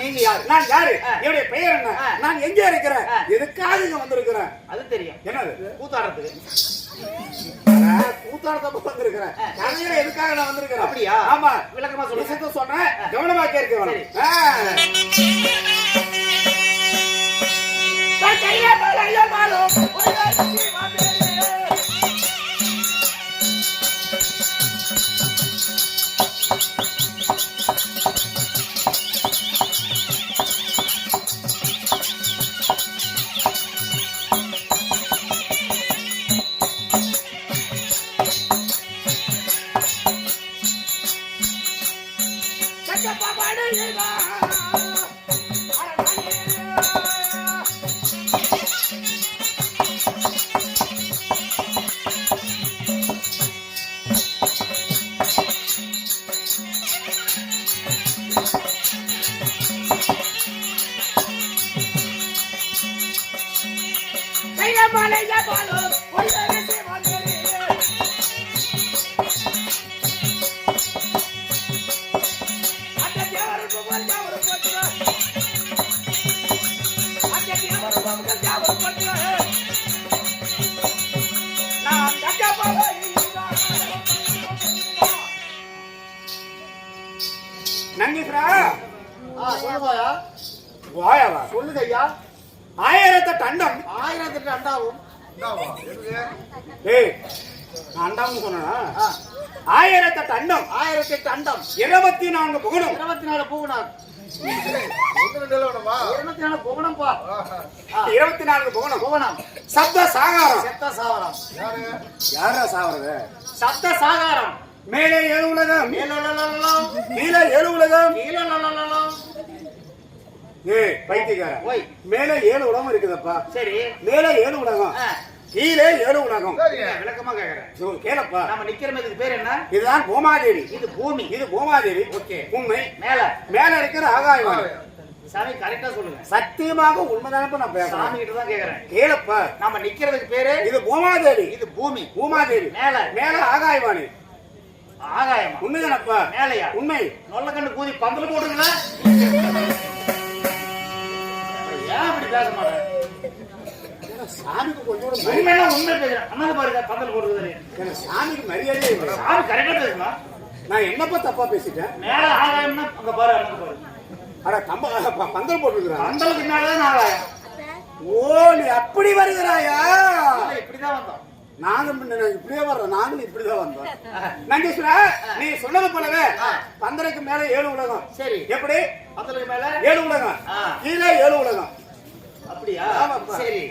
நீங்க யாரு? நான் யாரு? என்னுடைய பெயர் என்ன? நான் எங்க இருக்கிறேன்? எதுக்காக இங்க வந்திருக்கிறேன்? அது தெரியும். என்னது? கூத்தாடுறதுக்கு. கூத்தாடுறதுக்கு வந்திருக்கிறேன். கதையில எதுக்காக நான் வந்திருக்கிறேன்? அப்படியா? ஆமா. விளக்கமா சொல்லுங்க. சொல்றேன், கவனமா கேட்க. சொல்லுங்க ஐயா. 1008 அண்டம். 1008 அண்டாவும். அண்டாவும் சொன்னா 1008 அண்டம். 1008 அண்டம். 24 புகணும். 24 புகணும். 24 புகணும்பா. 24 புகணும். புகணும். சப்த சாகாரம். சப்த சாகாரம். யாரா சாவறது? சப்த சாகாரம். மேலே 7 உலகம். கீழே 7 உலகம். பைத்தியக்கார. மேலே 7 உலகம் இருக்குதப்பா. சரி. மேலே 7 உலகம், கீழே 7 உலகம். விளக்கமா கேக்குறேன். கேளப்பா. நம்ம நிக்கிற இதுக்கு பேர் என்ன? இதுதான் பூமாதேவி. இது பூமி. இது பூமாதேவி. ஓகே. உண்மை. மேல இருக்கிற ஆகாயம். சாமி கரெக்டா சொல்லுங்க. சத்தியமாக உண்மைதானப்ப நான் பேசுறேன். சாமி கிட்ட தான் கேக்குறேன். கேளப்பா. நம்ம நிக்கிறதுக்கு பேரு இது பூமாதேவி. இது பூமி. பூமாதேவி. மேல ஆகாயவாணி. ஆகாயம் உண்மைதானப்பா? மேலையா? உண்மை. நொல்ல கண்டு கூதி பந்தல போடுங்களா? ஏன் அப்படி பேச மாட்டேன்? சாமிக்கு கொஞ்சம் உண்மை பேசுறேன். அண்ணாந்து பாருங்க பந்தல் போடுறது. சாமிக்கு மரியாதை இல்லை. சாமி கரெக்டா பேசுமா? நான் என்னப்பா தப்பா பேசிட்டேன்? மேல ஆகாயம்னா அங்க பாரு, அண்ணாந்து பாரு. அட பந்தல் போட்டுருக்கான். பந்தலுக்கு மேலதான் ஆகாயம். ஓ, நீ அப்படி வருகிறாயா? இப்படிதான் வந்தோம். நாங்க இப்படியே வர்றோம். நாங்களும் இப்படிதான் வந்தோம். நந்தீஸ்வரா, நீ சொன்னது போலவே பந்தலுக்கு மேல 7 உலகம். சரி. எப்படி? பந்தலுக்கு மேல 7 உலகம், கீழே 7 உலகம். அப்படியா? சரி.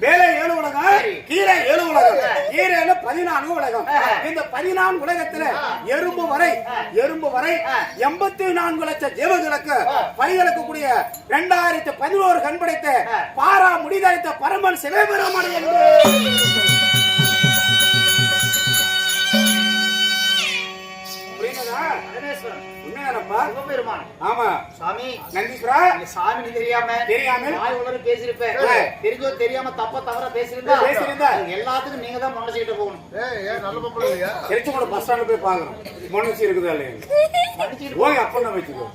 மேலே 7 உலகம், கீழே 7 உலகம், கீழே 14 உலகம். இந்த 14 உலகத்துல எறும்பு வரை 84 லட்சம் ஜீவங்களுக்கு பரிகளுக்கக்கூடிய 2011 கண் படைத்த பாரா முடிதளித்த பரமன் சிவபெருமான் என்று ஆமா சாமி. நந்தீஸ்வரா, சாமி தெரியாம வாய் உலர பேசிருப்பேன். தெரிஞ்சோ தெரியாம தப்ப தவற பேசிருந்தா எல்லாத்துக்கும் நீங்க தான் மனசிட்டு போகணும். நல்ல பொம்பளை இல்லையா? திருச்செங்கோடு பஸ் ஸ்டாண்ட் போய் பாக்குறோம். மனுஷி இருக்குதா இல்லையா? மன்னிச்சிட்டு போய் அப்பா வச்சுக்கோ.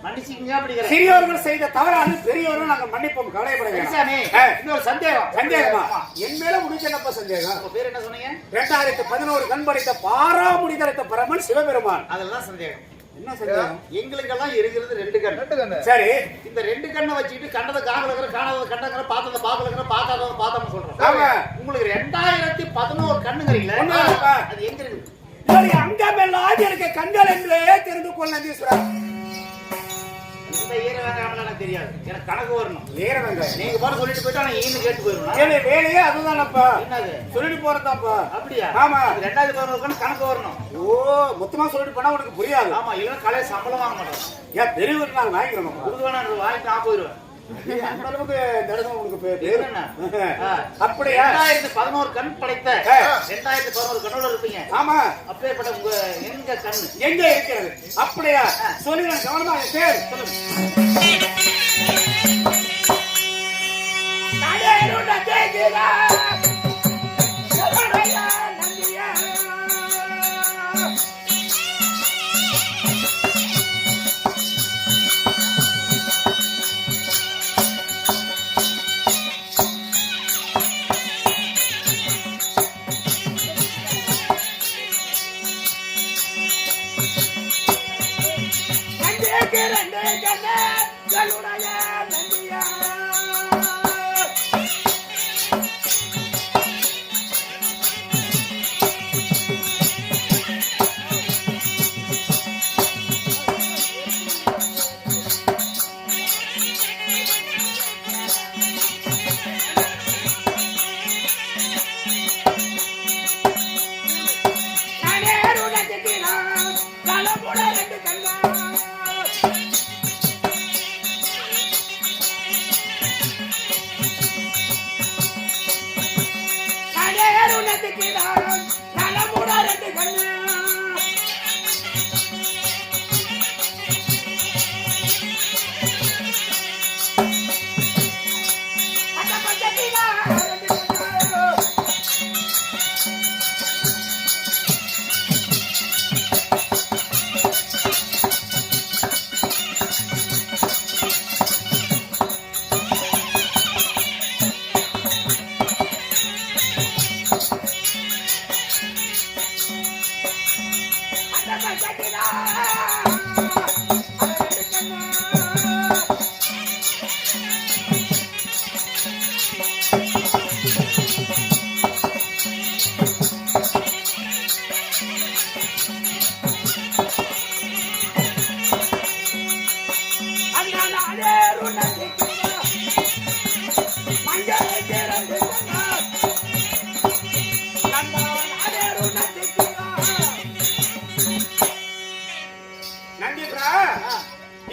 மன்னிச்சிங்க. அப்படி சிறியவர்கள் செய்த தவறான பெரியவர்கள் நாங்க மன்னிப்போம். கவலைப்படாதீங்க. இன்னொரு சந்தேகமா? என் மேல முடிச்சனப்ப சந்தேகம். உங்க பேர் என்ன சொன்னீங்க? 2011 கண் படைத்த பாரா முடிதளித்த பரமன் சிவபெருமான். அதெல்லாம் சந்தேகம். என்ன சந்தேகம்? எங்களுக்கெல்லாம் இருக்கிறது 2 கண். சரி. இந்த 2 கண்ணை வச்சுட்டு கண்டத காகலங்கற, காணாத கண்டங்கற, பார்த்தத பாக்கலங்கற, பார்க்காதத பார்த்தோம்னு சொல்றோம். உங்களுக்கு 2011 கண்ணுங்கறீங்களே, அது எங்க இருக்கு? அங்கமெல்லாம் எனக்கு கண்கள் என்றே தெரிந்து கொள்ள நந்தீஸ்வரா. இந்த ஈர வெங்காயம்லாம் எனக்கு தெரியாது. எனக்கு கணக்கு வரணும். ஈர வெங்காயம் நீங்க பாரு சொல்லிட்டு போயிட்டா நான் ஈன்னு கேட்டு போயிடுவேன். ஏலே வேலையே அதுதானப்பா. என்னது? சொல்லிட்டு போறதாப்பா. அப்படியா? ஆமா. 2011 கணக்கு வரணும். ஓ, மொத்தமா சொல்லிட்டு போனா உனக்கு புரியாது. ஆமா, இல்ல கலை சம்பளம் வாங்க மாட்டோம். ஏன் பெரியவர் நான் வாங்கிக்கிறோம். குடுவான வாங்கிட்டு நான் போயிடுவேன். அந்த அளவுக்கு இந்த இடத்துல உனக்கு பேர் என்ன? அப்படியே 2011 கண் படைத்த 2011 கண்ணோட இருப்பீங்க. ஆமா. அப்பேற்பட்ட உங்க எங்க கண் எங்க இருக்கிறது? அப்படியா? சொல்லுங்க, கவனமா பேர் சொல்லுங்க. நாடேருட கேக்குதா சொல்லுங்க நந்தியா. எனக்கு ரெண்டு கண்ணுடைய நந்தியா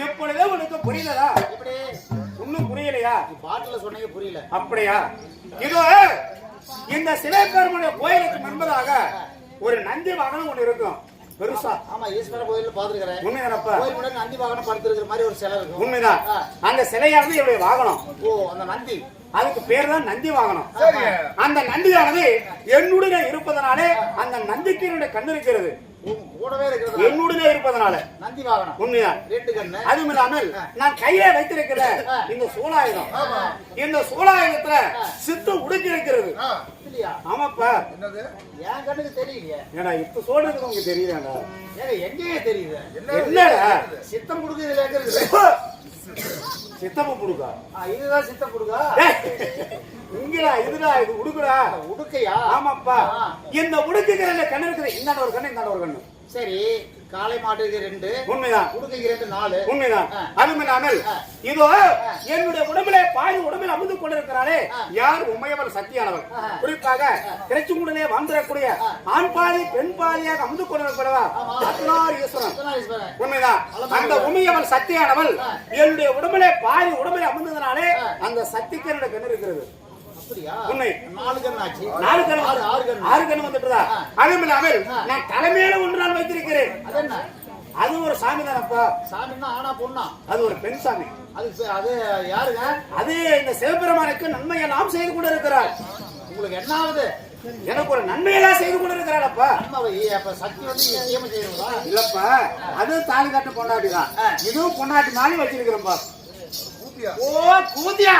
இப்பொழுதே உனக்கு புரியலதா? இன்னும் புரியலையா? பாட்டுல சொன்னீங்க புரியல. அப்படியா? இதோ இந்த சிவபெருமானுடைய கோயிலுக்கு முன்பதாக ஒரு நந்தி வாகனம் ஒண்ணு இருக்கும் பெருசா. ஆமா, ஈஸ்வர கோயில்ல பாத்துக்கிறேன். உண்மைதானப்பா? கோயில் முன்னாடி நந்தி வாகனம் படுத்திருக்கிற மாதிரி ஒரு சிலை இருக்கும். உண்மைதான். அந்த சிலையானது இவருடைய வாகனம். ஓ, அந்த நந்தி, அதுக்கு பேர் தான் நந்தி வாகனம். அந்த நந்தியானது என்னுடைய இருப்பதனாலே அந்த நந்திக்கு என்னுடைய கண்ணு இருக்கிறது. கூடவே இருக்கிறது என்னுடைய இருப்பதனால நந்தி வாகனம். உண்மைதான். ரெண்டு கண்ணு. அதுவும் இல்லாமல் நான் கையில வைத்திருக்கிற இந்த சூலாயுதம், இந்த சூலாயுதத்துல சித்து உடுக்கி இருக்கிறது. ஆமாப்பா. என்னது? என் கண்ணுக்கு தெரியலையே. ஏன்னா இப்ப சொல்றது உங்களுக்கு தெரியுதாடா? ஏங்க எங்கேயே தெரியுது? என்னடா சித்தம் குடுக்கு இதுல எங்க இருக்குது? சித்தப்பு புடுக்கா? இதுதான் சித்தம் குடுக்கா? இங்கடா இதுடா, இது உடுக்குடா. உடுக்கையா? ஆமாப்பா. இந்த உடுக்குகிற கண்ணு இருக்குது. இந்தாண்ட ஒரு கண்ணு, இந்தாண்ட ஒரு கண்ணு. சரி, காளை மாட்டுக்கு 2. உண்மைதான். உடுக்கைக்கு 2, 4. உண்மைதான். அதுவும் இல்லாமல் இதோ என்னுடைய உடம்பிலே பாதி உடம்பில் அமுந்து கொண்டிருக்கிறாரே யார்? உமையவர் சக்தியானவர். குறிப்பாக கிரச்சுங்குடலே வாழ்ந்திடக்கூடிய ஆண் பாதி பெண் பாதியாக அமுந்து கொண்டிருக்கிறவா அர்த்தநாரீஸ்வரன். உண்மைதான். அந்த உமையவர் சக்தியானவள் என்னுடைய உடம்பிலே பாதி உடம்பில் அமுந்ததனாலே அந்த சக்திக்கு என்னுடைய கண்ணு இருக்கிறது. உண்மை. 4 கண்ணு ஆச்சு. 4 கண்ணு, 6 கண்ணு வந்துட்டுதா? அதுவும் இல்லாமல் நான் தலைமையில ஒன்று நான் வைத்திருக்கிறேன். அது என்ன? அது ஒரு சாமி தானப்பா. சாமின்னா ஆனா பொண்ணா? அது ஒரு பெண் சாமி. அது யாருங்க? அது இந்த சிவபெருமானுக்கு நன்மையை நாம் செய்து கொண்டு இருக்கிறார். உங்களுக்கு என்ன ஆகுது? எனக்கு ஒரு நன்மையெல்லாம் செய்து கொண்டு இருக்கிறாளப்பா. சக்தி வந்து நிச்சயமா செய்யறதா? இல்லப்பா, அது தாலி கட்ட பொண்டாட்டி தான். இதுவும் பொண்டாட்டி மாதிரி வச்சிருக்கிறோம்ப்பா. ஓ கூத்தியா?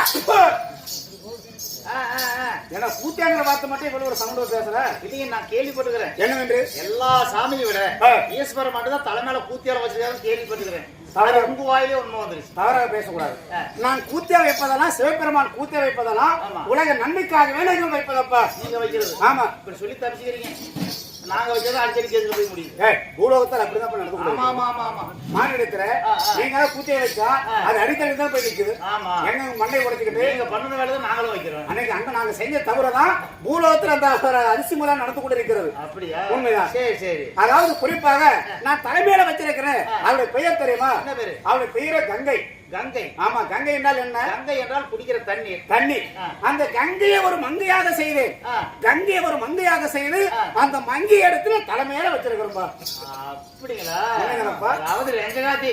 ஏன்னா கூத்தியாங்கிற வார்த்தை மட்டும் இவ்வளவு ஒரு சவுண்ட் பேசுற? இதையும் நான் கேள்விப்பட்டுக்கிறேன். என்னவென்று? எல்லா சாமியை விட ஈஸ்வரன் மட்டும் தான் தலைமையில கூத்தியால வச்சிருக்காரு கேள்விப்பட்டுக்கிறேன். உங்க வாயிலே உண்மை வந்துருச்சு. தவறாக பேசக்கூடாது. நான் கூத்தியா வைப்பதெல்லாம் சிவபெருமான் கூத்தியா வைப்பதெல்லாம் உலக நன்மைக்காகவே நீங்கள் வைப்பதப்பா. நீங்க வைக்கிறது? ஆமா. இப்படி சொல்லி தப்பிச்சுக்கிறீங்க. நாங்க வச்சது அடிக்கடி கேஸ்ல போய் முடியும். பூலோகத்தில் அப்படிதான் நடந்து. ஆமா ஆமா ஆமா ஆமா. மாநிலத்துல நீங்க கூத்திய வச்சா அது அடித்தடி தான் போய் நிக்குது. ஆமா. எங்க மண்டை உடைச்சுக்கிட்டு நீங்க பண்ணது வேலை தான் நாங்களும் வைக்கிறோம். அன்னைக்கு அங்க நாங்க செஞ்ச தவறுதான் பூலோகத்தில் அந்த அரிசி முறை நடந்து கொண்டு இருக்கிறது. அப்படியா? உண்மைதான். சரி சரி. அதாவது குறிப்பாக நான் தலைமையில வச்சிருக்கிறேன். அவளுடைய பெயர் தெரியுமா? என்ன பேரு? அவளுடைய பெயரே கங்கை. கங்கை? ஆமா. கங்கை என்றால் என்ன? கங்கை என்றால் குடிக்கிற தண்ணீர். தண்ணீர். அந்த கங்கையை ஒரு மங்கையாக செய்தேன். கங்கையை ஒரு மங்கையாக செய்து அந்த மங்கை இடத்துல தலைமையில வச்சிருக்கிறோம்பா. அப்படிங்களா? அதாவது ரெங்கநாதி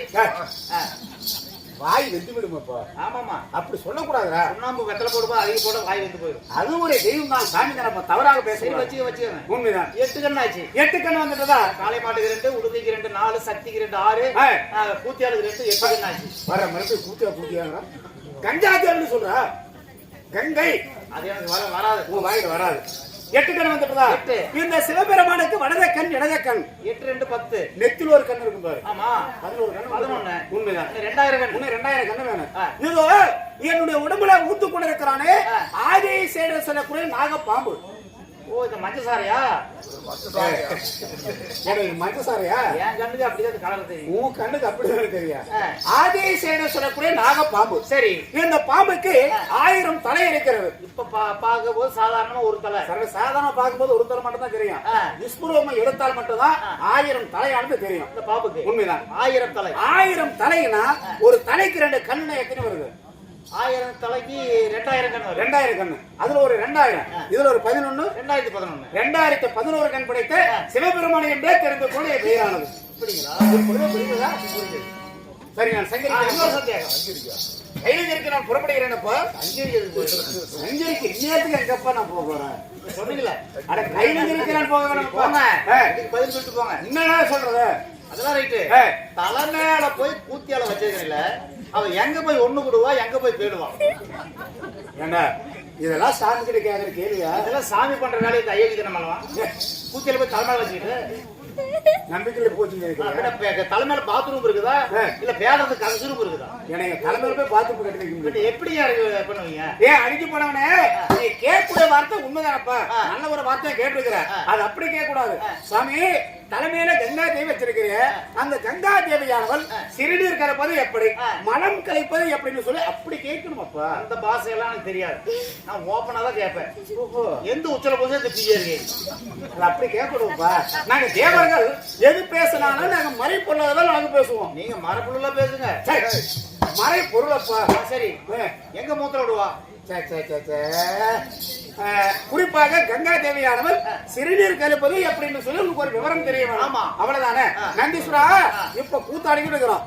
வாய் வெந்து விடுமாப்பா. ஆமாமா. அப்படி சொல்லக்கூடாதுடா. சுண்ணாம்பு வெத்தலை போடுப்பா, அதிக போட வாய் வெந்து போயிடும். அது ஒரு தெய்வம் தான். சாமி தானப்பா. தவறாக பேச வச்சுக்கோங்க. உண்மைதான். 8 கண்ணு ஆச்சு. 8 கண்ணு வந்துட்டதா? காளை மாட்டுக்கு 2, உடுக்கைக்கு 2, 4, சக்திக்கு 2, 6, கூத்தியாளுக்கு 2, 8 கண்ணு ஆச்சு. வர மறுபடியும் கூத்தியாங்க கஞ்சாத்தியான்னு சொல்ற. கங்கை அது எனக்கு வராது. உன் வாயில வராது. 8 கண் வந்துட்டதா? இந்த சிவபெருமானுக்கு வடத கண் இடத கண் 8 2 10 நெத்தில ஒரு கண் இருக்கும் பாரு. ஆமா 11 கண் 11 உண்மைதான். 2000 கண் 2000 கண் வேணும். இதோ என்னுடைய உடம்புல ஊத்து கொண்டிருக்கிறானே ஆதி சேட சொல்லக்கூடிய நாகப்பாம்பு. ஓ இந்த மஞ்சசாரியா? மஞ்சசாரியா? என் கண்ணுக்கு அப்படிதான் கலர் தெரியும். உன் கண்ணுக்கு அப்படிதான் தெரியும். ஆதி சேட சொல்லக்கூடிய நாகப்பாம்பு. சரி, இந்த பாம்புக்கு 1000 தலை இருக்கிறது. இப்ப பார்க்கும்போது சாதாரணமா ஒரு தலை, சாதாரண பார்க்கும்போது ஒரு தலை மட்டும் தான் தெரியும். விஸ்வரூபம் எடுத்தால் மட்டும்தான் 1000 தலையானது தெரியும் இந்த பாம்புக்கு. உண்மைதான். 1000 தலை. 1000 தலைனா ஒரு தலைக்கு 2 கண்ணு எத்தனை வருது? 1000 தலைக்கு 2000 கண் வரும். 2000 கண்ணு. அதுல ஒரு 2000, இதுல ஒரு 11, 2011. 2011 கண் படைத்த சிவபெருமான் என்றே தெரிந்து கொள்ள பெயரானது. அப்படிங்களா? புரியுதா? சரி, நான் சங்கரிக்கிறேன். கையிலிருக்கு நான் புறப்படுகிறேன்ப்பா. சஞ்சரிக்கு இன்னத்துக்கு எங்கப்பா நான் போக போறேன் சொன்னீங்களா? அட கையிலிருக்கு நான் போக வேணும். போங்க, பதில் சொல்லிட்டு போங்க. என்னடா சொல்றது? அதெல்லாம் ரைட்டு. தலை மேல போய் கூத்தியால வச்சிருக்கீங்கள, அவன் எங்க போய் ஒண்ணு கொடுவா, எங்க போய் போயிடுவான்? ஏண்டா இதெல்லாம் சாமி கிட்ட கேக்குற கேள்வியா? இதெல்லாம் சாமி பண்ற வேலையை இந்த ஐயோ நம்மளவா கூத்தியால போய் தலை மேல வச்சுக்கிட்டு நம்பிக்கையில போச்சு. தலைமையில பாத்ரூம் இருக்குதா இல்ல பேரத்துக்கு கன்சூரும் இருக்குதா? எனக்கு தலைமையில போய் பாத்ரூம் கட்டி எப்படி பண்ணுவீங்க? ஏன் அடிக்க போனவனே, நீ கேட்கக்கூடிய வார்த்தை உண்மைதானப்பா, நல்ல ஒரு வார்த்தையை கேட்டிருக்கிற. அது அப்படி கேட்க கூடாது. சாமி தலைமையில கங்கா தேவி வச்சிருக்கிற, அந்த கங்கா தேவியானவள் சிறுநீர் கலப்பது எப்படி, மனம் கலைப்பது எப்படின்னு சொல்லி அப்படி கேட்கணுமாப்பா. அந்த பாஷையெல்லாம் எனக்கு தெரியாது. நான் ஓப்பனா தான் கேட்பேன். எந்த உச்சல போது அப்படி கேட்கணும்ப்பா. நாங்க தேவர்கள் எது பேசினாலும் நாங்க மறை பொருளாதான் நாங்க பேசுவோம். நீங்க மரப்புள்ள பேசுங்க. மறை பொருளப்பா. சரி, எங்க மூத்திர விடுவா? குறிப்பாக கங்கா தேவியானவர் சிறுநீர் கழிப்பது எப்படின்னு சொல்லி உங்களுக்கு ஒரு விவரம் தெரியும். ஆமா, அவ்வளவுதானே. நந்தீஸ்வரா, இப்ப கூத்தாடிக்கிட்டு இருக்கிறோம்.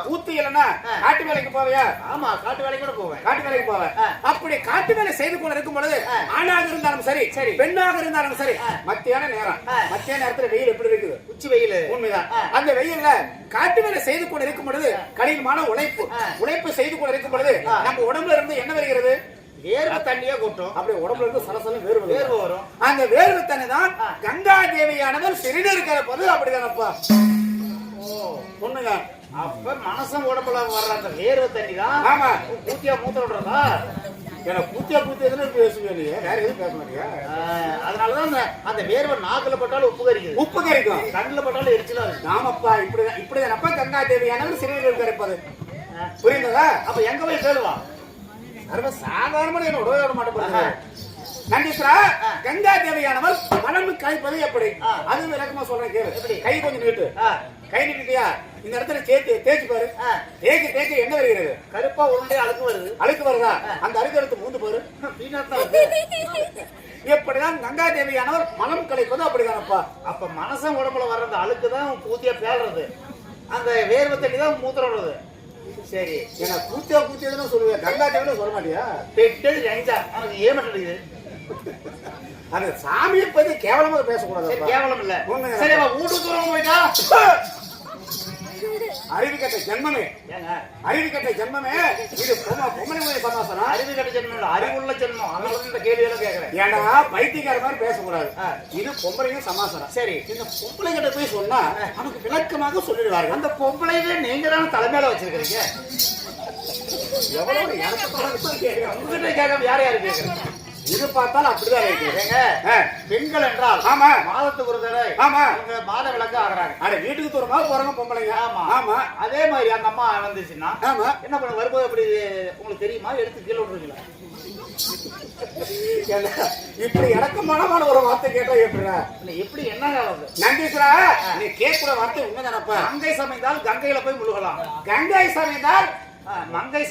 கூத்து இல்லைன்னா காட்டு வேலைக்கு போவியா? ஆமா, காட்டு வேலைக்கு கூட போவேன். காட்டு வேலைக்கு போவேன். அப்படி காட்டு வேலை செய்து கொண்டு இருக்கும் பொழுது ஆணாக இருந்தாலும் சரி, சரி பெண்ணாக இருந்தாலும் சரி, மத்தியான நேரம், மத்திய நேரத்துல வெயில் எப்படி இருக்குது? உச்சி வெயில். உண்மைதான். அந்த வெயில்ல காட்டு வேலை செய்து கொண்டு இருக்கும் பொழுது கடினமான உழைப்பு செய்து கொண்டு இருக்கும் பொழுது நம்ம உடம்புல இருந்து என்ன வருகிறது? வேர்வை தண்ணியே கொட்டும். அப்படியே உடம்புல இருந்து சலசல வேர்வை வரும். அந்த வேர்வை தண்ணி தான் கங்கா தேவியானவர் சிறுநீர் கலப்பது. அப்படிதானப்பா? உண்மைதான். அப்ப மனசம் உடம்புல வர்ற அந்த வேர்வை தண்ணி தான். ஆமா, கூத்தியா மூத்திர விடுறதா? எனக்கு கூத்தியா பேசுவேன். வேற எதுவும் பேச மாட்டியா? அதனாலதான் அந்த வேர்வை நாக்குல பட்டாலும் உப்பு கறிக்குது. உப்பு கறிக்கும். கண்ணுல பட்டாலும் எரிச்சலா இருக்கு. ஆமாப்பா, இப்படிதானப்பா கங்கா தேவியானவர் சிறுநீர் கலப்பது. புரியுதா? அப்ப எங்க போய் கேளுவா? சாதாரணமான என்ன உடவே மாட்டேன். நந்தீஸ்வரா, கங்கா தேவியானவர் மனம் கழிப்பது எப்படி? அது விளக்கமா சொல்றேன் கேளு. கை கொஞ்சம் நீட்டு. கை நீட்டியா? இந்த இடத்துல தேய்ச்சி பாரு. தேய்ச்சி என்ன வருகிறது? கருப்பா உருண்டை அழுக்கு வருது. அழுக்கு வருதா? அந்த அழுக்கு எடுத்து மூந்து பாரு. எப்படிதான் கங்கா தேவியானவர் மனம் கழிப்பது அப்படிதானப்பா? அப்ப மனசன் உடம்புல வர்ற அந்த அழுக்கு தான் கூத்தியா பேடுறது. அந்த வேர்வை தண்ணி தான் மூத்திர விடுறது. சரி, என்ன கூத்தியதுன்னு சொல்லுவேன், கங்கா தேவின்னு சொல்ல மாட்டியா? பெட்டது நினைச்சா எனக்கு ஏமாட்டது. அந்த சாமியை பத்தி கேவலமா பேசக்கூடாது. கேவலம் இல்ல. சரி, வீட்டு தூரம் போயிட்டா அறிவு கட்ட ஜென்மமே, அறிவு கட்ட ஜென்மமே. இது பொம்மனை சமாசனம். அறிவு கட்ட ஜென்மம் இல்ல, அறிவுள்ள ஜென்மம். அதனால இந்த கேள்வி எல்லாம் கேட்கிறேன். ஏன்னா பைத்தியக்கார மாதிரி பேசக்கூடாது. இது பொம்பளையும் சமாசனம். சரி, இந்த பொம்பளை கிட்ட போய் சொன்னா நமக்கு விளக்கமாக சொல்லிடுவார்கள். அந்த பொம்பளையே நீங்க தானே தலைமையில வச்சிருக்கீங்க. எவ்வளவு உங்ககிட்ட கேட்காம யார் யாரு கேட்கறீங்க? இது பார்த்தாலும் அப்படிதான் இருக்கு. பெண்கள் என்றால் ஆமா, மாதத்துக்கு ஒரு தடவை ஆமா மாத விளக்கு ஆகுறாங்க. அட வீட்டுக்கு தூரமா போறாங்க பொம்பளைங்க. ஆமா ஆமா. அதே மாதிரி அந்த அம்மா வந்துச்சுன்னா ஆமா என்ன பண்ண வரும்போது அப்படி உங்களுக்கு தெரியுமா? எடுத்து கீழே விட்டுருங்களா? இப்படி இறக்கமான ஒரு வார்த்தை கேட்டா எப்படி என்ன நந்தீஸ்வரா, நீ கேட்கிற வார்த்தை உண்மைதானப்பா? கங்கை சமைந்தால் கங்கையில போய் முழுகலாம். கங்கை சமைந்தால் மங்கை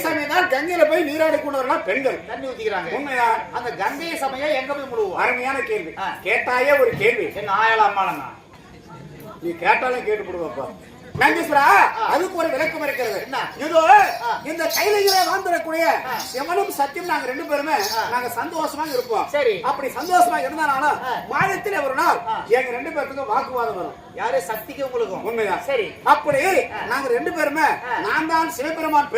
சமைந்தால் கங்கையில போய் நீராடி கொண்டு வரலாம். பெண்கள் தண்ணி ஊத்திக்கிறாங்க. உண்மையா? அந்த கங்கை சமயம் எங்க போய் முழுவோம்? அருமையான கேள்வி கேட்டாயே. ஒரு கேள்வி என்ன ஆயலாம் அம்மாளங்க, நீ கேட்டாலே கேட்டு போடுவாப்பா. நந்தீஸ்வரா, அதுக்கு ஒரு விளக்கம் இருக்கிறது. இதோ இந்த கையில வாழ்ந்துடக்கூடிய சிவனும் சத்தியம் நாங்க 2 பேருமே நாங்க சந்தோஷமா இருப்போம். சரி, அப்படி சந்தோஷமா இருந்தாலும் மாதத்துல ஒரு நாள் எங்க 2 பேருக்கும் வாக்குவாதம் வரும். யாரு? சக்திக்கு உங்களுக்கும். உண்மைதான். சரி, அப்படி நாங்க 2 பேருமே நான் தான் சிவபெருமான்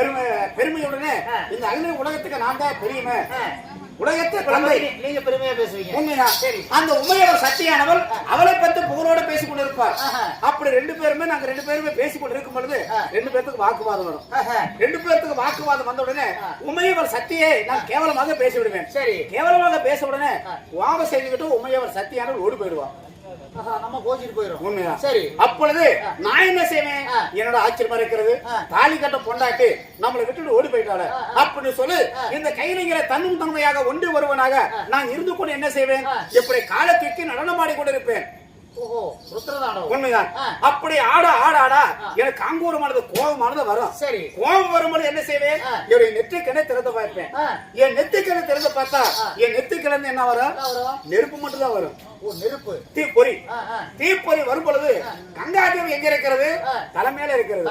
பெருமையுடனே இந்த அகில உலகத்துக்கு நான் தான் பெரியமே, உலகத்தை குழந்தை நீங்க பெருமையா பேசுவீங்க. உண்மைதான். சரி. அந்த உமையவர் சக்தியானவள் அவளை பத்தி புகழோட பேசிக் கொண்டிருப்பார். அப்படி நாங்க ரெண்டு பேருமே பேசிக் கொண்டிருக்கும் பொழுது ரெண்டு பேருக்கு வாக்குவாதம் வரும். ரெண்டு பேருக்கு வாக்குவாதம் வந்த உடனே உமையவர் சக்தியை நான் கேவலமாக பேசி விடுவேன். சரி. கேவலமாக பேச உடனே வாம செய்துகிட்டு உமையவர் சக்தியானவள் ஓடி போயிடுவான். நம்ம கோச்சிட்டு போயிடும். உண்மைதான். சரி. அப்பொழுது நான் என்ன செய்வேன்? என்னோட ஆச்சரியமா இருக்கிறது, தாலி கட்ட பொண்டாட்டி நம்மளை விட்டுட்டு ஓடி போயிட்டாள அப்படின்னு சொல்லி இந்த கைலிகளை தன்னும் தன்மையாக ஒன்று வருவனாக நான் இருந்து கொண்டு என்ன செய்வேன்? எப்படி காலத்திற்கு நடனமாடி கொண்டிருப்பேன். உண்மைதான். அப்படி ஆடா எனக்கு அங்கூரமானது கோபமானது வரும். சரி. கோபம் வரும்போது என்ன செய்வேன்? என்னுடைய நெற்றிக்கண்ணை திறந்து பார்ப்பேன். என் நெத்திக்கண்ணை திறந்து பார்த்தா என் நெத்திக்கிழந்து என்ன வரும்? நெருப்பு மட்டும் தான் வரும். நெருப்பு, தீப்பொறி. தீப்பொறி வரும் பொழுது கங்காதேவி எங்க இருக்கிறது? தலைமையில இருக்கிறது.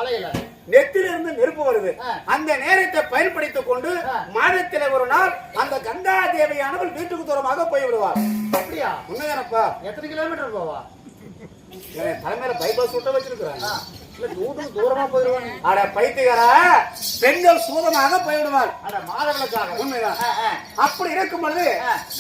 நெத்திலிருந்து நெருப்பு வருது. அந்த நேரத்தை பயன்படுத்திக் கொண்டு மாதத்தில் ஒரு நாள் அந்த கங்கா தேவியானவள் வீட்டுக்கு தூரமாக போய்விடுவார். அப்படியா? உண்மைதானப்பா? எத்தனை கிலோமீட்டர் போவா? தலைமையில பைபாஸ் விட்ட வச்சிருக்கிறாங்க. தூரமா போயிடுவாங்க. அட பைத்தியக்காரா, பெண்கள் சூதமாக போய்விடுவார். மாதவிலக்காக. உண்மைதான். அப்படி இருக்கும் பொழுது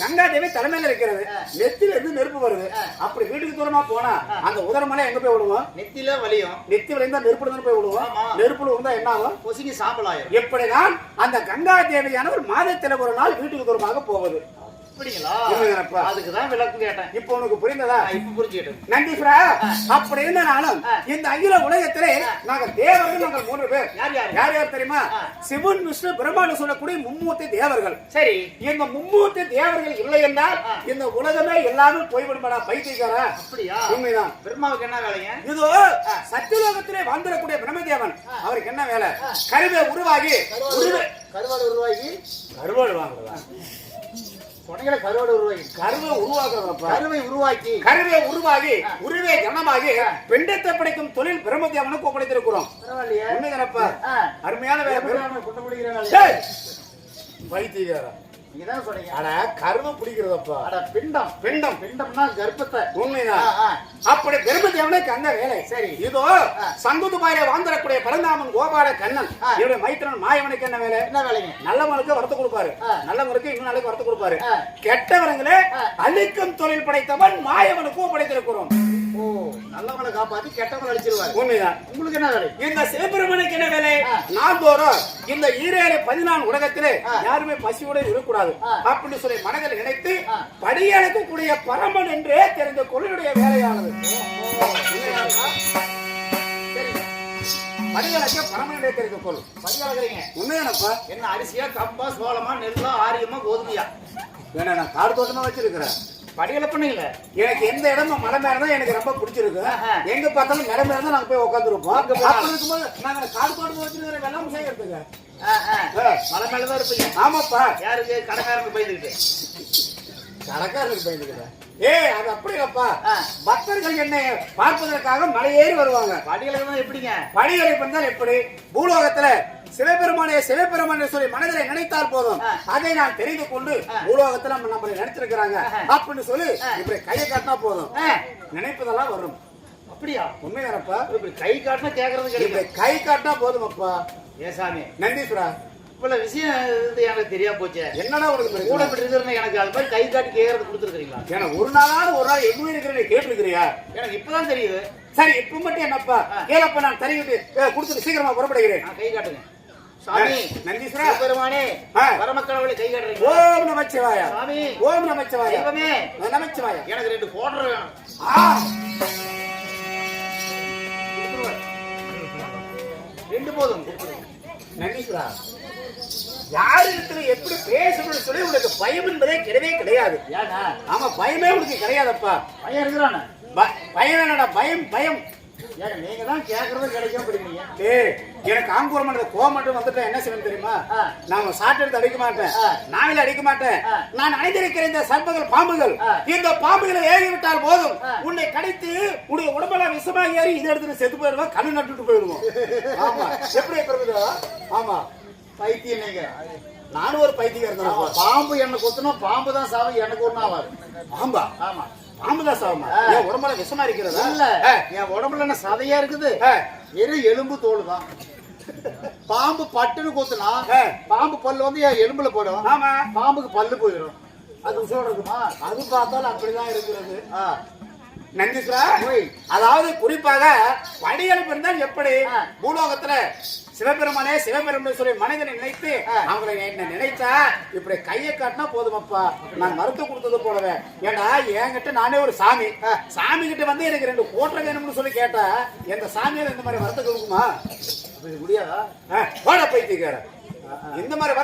கங்கா தேவி தலைமையில இருக்கிறது. நெத்தில இருந்து நெருப்பு வருது. அப்படி வீட்டுக்கு தூரமா போனா அந்த உதரமலை எங்க போய் விடுவோம்? நெத்தில வலியும். நெத்தி வலிந்தா நெருப்புல போய் விடுவோம். நெருப்புல இருந்தா என்ன ஆகும்? பொசுங்கி சாம்பலாயிரும். எப்படிதான் அந்த கங்கா தேவியானவர் மாதத்துல ஒரு நாள் வீட்டுக்கு தூரமாக போவது. அதுக்குதான் விளக்கம் கேட்டேன். இப்ப உனக்கு புரிந்ததா? இப்ப புரிஞ்சுக்கிட்டேன். நன்றி. அப்படி இருந்தாலும் இந்த அகில உலகத்திலே நாங்கள் தேவர்கள், நாங்கள் 3 பேர். யார் யார் தெரியுமா? சிவன், விஷ்ணு, பிரம்மான்னு சொல்லக்கூடிய மும்மூர்த்தி தேவர்கள். சரி. இந்த மும்மூர்த்தி தேவர்கள் இல்லை என்றால் இந்த உலகமே எல்லாமே போய்விடுமாடா பைத்தியக்காரா. அப்படியா? உண்மைதான். பிரம்மாவுக்கு என்ன வேலைங்க? இதோ சத்தியலோகத்திலே வாழ்ந்திடக்கூடிய பிரம்மதேவன், அவருக்கு என்ன வேலை? கருவை உருவாகி கருவாடு உருவாகி கருவாடு வாங்குறதா? கருவை உருவாகி உருவே ஜனமாகி பெண்டத்தை படைக்கும் தொழில் பிரம்மதேவனுக்கு ஒப்படைத்திருக்கிறோம். அருமையான வேலை. வைத்தியரா நீங்கதான் சொன்னீங்க. அட கருவை பிடிக்கிறதப்பா. அட பிண்டம். பிண்டம். பிண்டம்னா கர்ப்பத்தை. உண்மைதான். அப்படி பிரம்மதேவனுக்கு அந்த வேலை. சரி. இதோ சங்குதுபாயில வாழ்ந்தரக்கூடிய பரந்தாமன் கோபால கண்ணன் இவருடைய மைத்திரன் மாயவனுக்கு என்ன வேலை? என்ன வேலைங்க? நல்லவனுக்கு வரத்து கொடுப்பாரு. நல்லவனுக்கு இன்னும் நாளைக்கு வரத்து கொடுப்பாரு. கெட்டவர்களே அழிக்கும் தொழில் படைத்தவன் மாயவனுக்கும் படைத்திருக்கிறோம். நல்லவனை காப்பாத்தி கெட்டவனை அழிச்சிருவாரு. உண்மைதான். உங்களுக்கு என்ன வேலை? இந்த சிவபெருமனுக்கு என்ன வேலை? நாள்தோறும் இந்த 14 உலகத்திலே யாருமே பசியோட இருக்கக்கூடாது அப்படின்னு சொல்லி மனதில் நினைத்து படியளக்கக்கூடிய பரமன் என்றே தெரிந்த கொள்ளுடைய வேலையானது. படியளக்க பரமனே தெரிந்த கொள். படியளக்கிறீங்க? உண்மையானப்பா. என்ன அரிசியா, கம்பா, சோளமா, நெல்லா, ஆரியமா, கோதுமையா? வேணா நான் காடு தோட்டமா வச்சிருக்கிறேன். படியல பண்ணீங்கள. எனக்கு எந்த இடமும் மலை மேல தான் எனக்கு ரொம்ப பிடிச்சிருக்கு. எங்க பார்த்தாலும் மலை மேல தான் நாங்க போய் உட்காந்துருப்போம். அப்படி இருக்கும்போது நாங்க காடு தோட்டமா வச்சிருக்கிற வெள்ளாம செய்யறதுக்கு மலை மேலதான் இருப்பீங்க. ஆமாப்பா. யாருக்கு? கடைக்காரனுக்கு பயந்துக்கிட்டு. கடைக்காரனுக்கு பயந்துக்கிறேன். அது அப்படி இல்லப்பா. பக்தர்கள் என்னை பார்ப்பதற்காக மலை ஏறி வருவாங்க. படியலை எப்படிங்க? படிகளை வந்தால் எப்படி? பூலோகத்துல சிவபெருமானே சொல்லி மனதிலே நினைத்தால் போதும், அதை நான் தெரிந்து கொண்டு பூலோகத்துல நம்மளை நினைச்சிருக்கிறாங்க அப்படின்னு சொல்லி இப்படி கையை காட்டினா போதும், நினைப்பதெல்லாம் வரும். அப்படியா? உண்மையானப்பா. இப்படி கை காட்டினா கேட்கறது கிடையாது. கை காட்டினா போதும் அப்பா. ஏசாமி நந்தீஸ்வரா, இவ்வளவு விஷயம் எனக்கு தெரியாம போச்சு. என்னடா உனக்கு கூட இருக்கிற எனக்கு அது மாதிரி கை காட்டி கேட்கறது கொடுத்துருக்கீங்களா? எனக்கு ஒரு நாள் எங்க இருக்கிற கேட்டிருக்கிறியா? எனக்கு இப்பதான் தெரியுது. சரி, இப்ப மட்டும் என்னப்பா கேளப்ப, நான் தருகிட்டு கொடுத்துட்டு சீக்கிரமா புறப்படுகிறேன். கை காட்டுங்க. சாமி நந்தீஸ்வரா, பெருமானே, பரமக்கடவுளை கை காட்டுறீங்க. ஓம் நமச்சிவாய. சாமி ஓம் நமச்சிவாய. தெய்வமே நமச்சிவாய. எனக்கு 2 கோட்டர் வேணும். 2 போதும். நந்தீஸ்வரா, யாரிடத்துல எப்படி பேசணும்னு சொல்லி உனக்கு பயம் என்பதே கிடையவே கிடையாது. ஆமா, பயமே உனக்கு கிடையாதப்பா. பயம் இருக்கிறான பயம் என்னடா? பயம். நீங்க தான் கேட்கறது கிடைக்கும். படிக்கிறீங்க. எனக்கு ஆங்கூரமான கோவம் மட்டும் வந்துட்டா என்ன செய்யணும் தெரியுமா? நான் சாட்டு எடுத்து அடிக்க மாட்டேன், நாவில அடிக்க மாட்டேன். நான் அணிந்திருக்கிற இந்த சர்ப்பங்கள், பாம்புகள், இந்த பாம்புகளை ஏறி விட்டால் போதும், உன்னை கடித்து உடைய உடம்பெல்லாம் விஷமாக ஏறி இதை எடுத்துட்டு செத்து போயிடுவோம், கண்ணு நட்டுட்டு போயிடுவோம். ஆமா, எப்படி இருக்கிறது? ஆமா, பைத்தியம். நீங்க நானும் ஒரு பைத்தியம். பாம்பு என்ன கொத்துனா பாம்பு தான் சாவு, எனக்கு ஒன்னும் ஆகாது. பாம்பா? ஆமா, பாம்புதான் சாவுமா? என் உடம்புல விஷமா இருக்கிறதா? இல்ல, என் உடம்புல என்ன சதையா இருக்குது, வெறும் எலும்பு தோல் தான். பாம்பு பட்டுன்னு கூத்துனா பாம்பு பல்லு வந்து என் எலும்புல போடும். ஆமா பாம்புக்கு பல்லு போயிடும். அது உசோட இருக்குமா? அது பார்த்தாலும் அப்படிதான் இருக்கிறது. ஆ. நந்தீஸ்வரா, ஓய். அதாவது குறிப்பாக வடிவெலும்பு இருந்தால் எப்படி பூலோகத்துல சிவபெருமானே சிவபெருமானே சொல்லி மனிதனை நினைத்து அவங்களை என்ன நினைத்தா இப்படி கையை காட்டினா போதுமப்பா நான் மருத்துவ கொடுத்தது போலவே. ஏண்டா என்கிட்ட நானே ஒரு சாமி சாமி கிட்ட வந்து எனக்கு 2 கோட்டை வேணும்னு சொல்லி கேட்டா எந்த சாமியால இந்த மாதிரி வரத்து கொடுக்குமா? முடியாதா? வாட பைத்தியக்கார இந்த மாதிரி